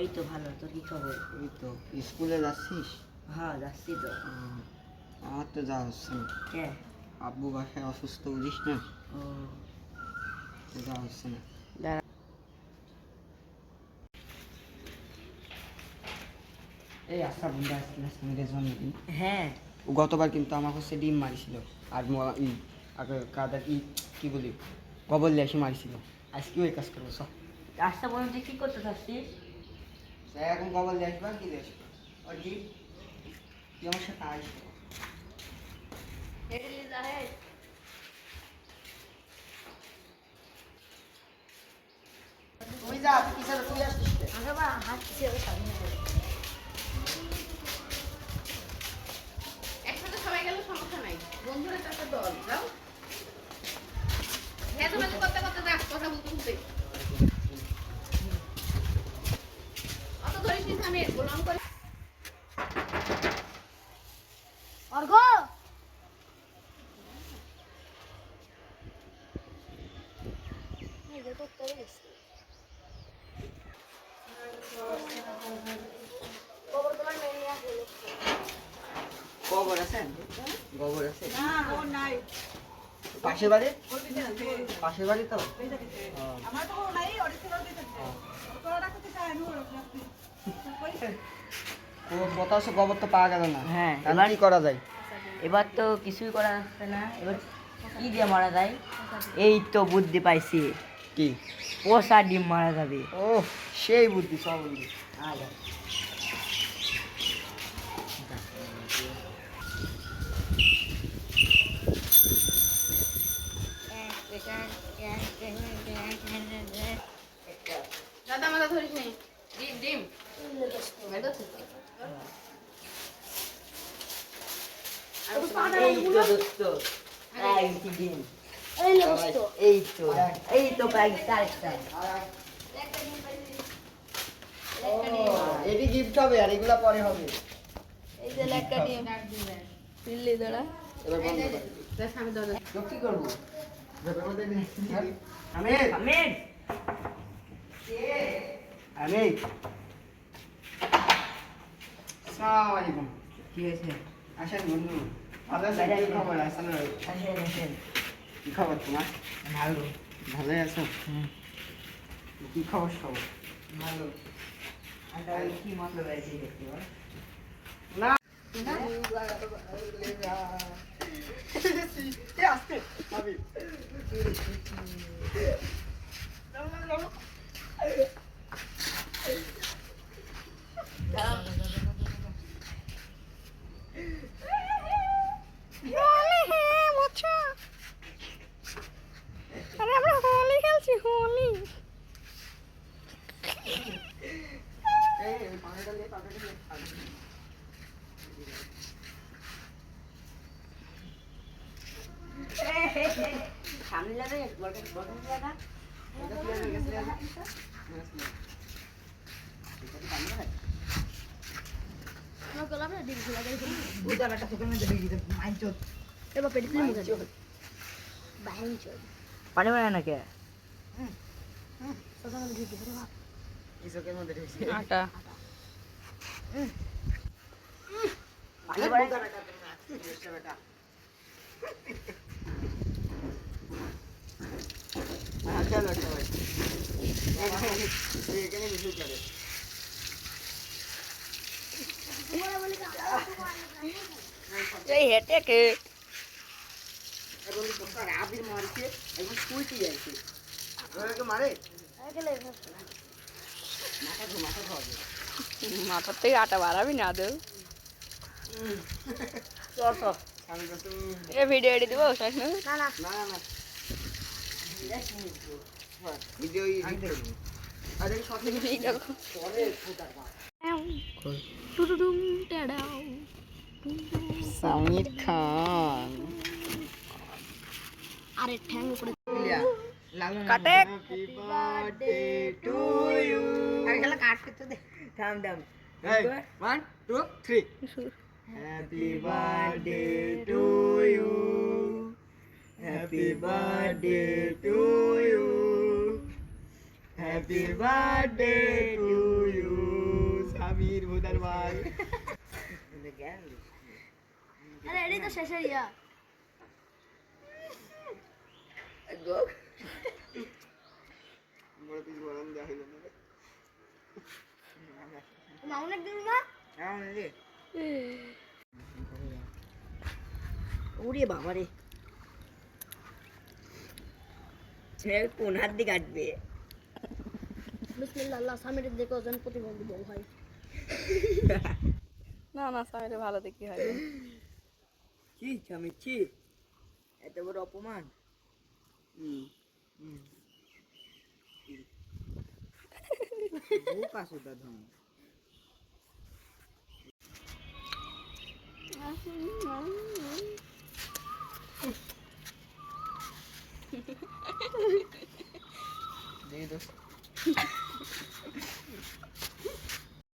এই তো ভালো, তোর কি খবর? এই তো স্কুলে যাচ্ছিস? হ্যাঁ যাচ্ছি তো। আমার তো যাওয়া হচ্ছে না। কে? আব্বু বাসায় অসুস্থ, বুঝিস না, ও তো যাওয়া হচ্ছে না। দাঁড়া। এই আচ্ছা বন্ধু, আজকে সামিরের জন্মদিন। হ্যাঁ ও গতবার কিন্তু আমার হচ্ছে ডিম মারিছিল, আর কাদার কি বলি গোবর লেসে মারিছিল। আজকেও এই কাজ করবো সব। রাস্তা পর্যন্ত কি করতে চাচ্ছিস? এখন গোবর লেসবা কি লেসবা ও ডিম, তুই আমার সাথে আসবো। তুই যা, তুই কিসের তুই আসছিস? একসাথে সবাই গেলে সমস্যা নাই, বন্ধুরা তো একটা দল যাও। হ্যাঁ তোমাকে করতে করতে যাক, কথা বলতে বলতে অত ধরিস নি, আমি গোলাম করে অর্ঘ গোবর আছে? গোবর আছে? না ওর নাই, পাশের বাড়ি? ওর পিছনে আছে। পাশের বাড়ি তো? এই দেখেছে। আমার তো কোনো নাই, ওর ছিল ওর পিছনে। ওর তো রাখতে চায় না, ওর রাখতে। কথা হচ্ছে গোবর তো পাওয়া গেল না। হ্যাঁ, এবার কি করা যায়? এবার তো কিছুই করা যাচ্ছে না। এবার কি দিয়ে মারা যায়? এই তো বুদ্ধি পাইছি, কি? পোষা ডিম মারা যাবে। ও সেই বুদ্ধি, সব বুদ্ধি। আচ্ছা দাদা মাথা ধরিস নি, ডিম ডিম এই তো দোস্ত, এই কি ডিম, এই দোস্ত এই তো প্রায় চারটা। এটি গিফট হবে আর এগুলা পরে হবে। এই যে একটা ডিম পিল্লি দাঁড়া এবার বন্ধ কর। আমি দরজা তো কি করবো? আমি আমিন, আমি আসসালামু আলাইকুম। কি হয়েছে? আসেন বন্ধু, ভালো আছেন? কি খবর? আসসালামু আলাইকুম। আসেন আসেন। কি খবর তোমার? ভালো। ভালোই আছো? কি খবর সব? ভালো। আচ্ছা ওই কি মতলব আছে দেখতে বল। না আসতে আমি আরে আমরা হোলি খেলছি, হোলি সামনে যাবে বলতে জায়গা। আমরা গোলাপ না ডিম খোলা দেই মাইচত। এবার পেটে দিলে মুখে বাইন চল পানি বানায় না কে? সদা মানে দিতে পারে বাপ এই চোখের মধ্যে ঢুকছে। আটা। পানি বানায় বেটা চলো সবাই এখানে মিশে যাবে। এই হেটে কে এখন তোর আবির মারছে, এখন স্কুলটি যাইছে। ওকে মারে মাথা ধোয়াবে। মাথার থেকে আটা বাড়াবি না দেও আমি কত এ ভিডিও এডিট দিব শেষ না না না না না ভিডিও আরে শর্ট এই দেখো পরে ফোটার পর টুটুডুম টেডাও সামির খান আরে ঠ্যাং উপরে কাটে। হ্যাপি বার্থডে টু ইউ আরে খেলা কাটতে তো দে। থাম থাম। 1 2 3 Happy birthday to you. Happy birthday to you. Happy birthday to you. এটাই তো শেষের ইয়া বড় পিস গরম দেওয়া হইল না মাউনের দিন না রে ওরে বাবা রে কোন হাত দিয়ে কাটবে বিসমিল্লাহ আল্লাহ সামির দেখো জন প্রতিবন্ধী বল ভাই না না সামিরে ভালো দেখি হয় ছি আমি ছি এত বড় অপমান বহু কাছে দাদা দেখি তো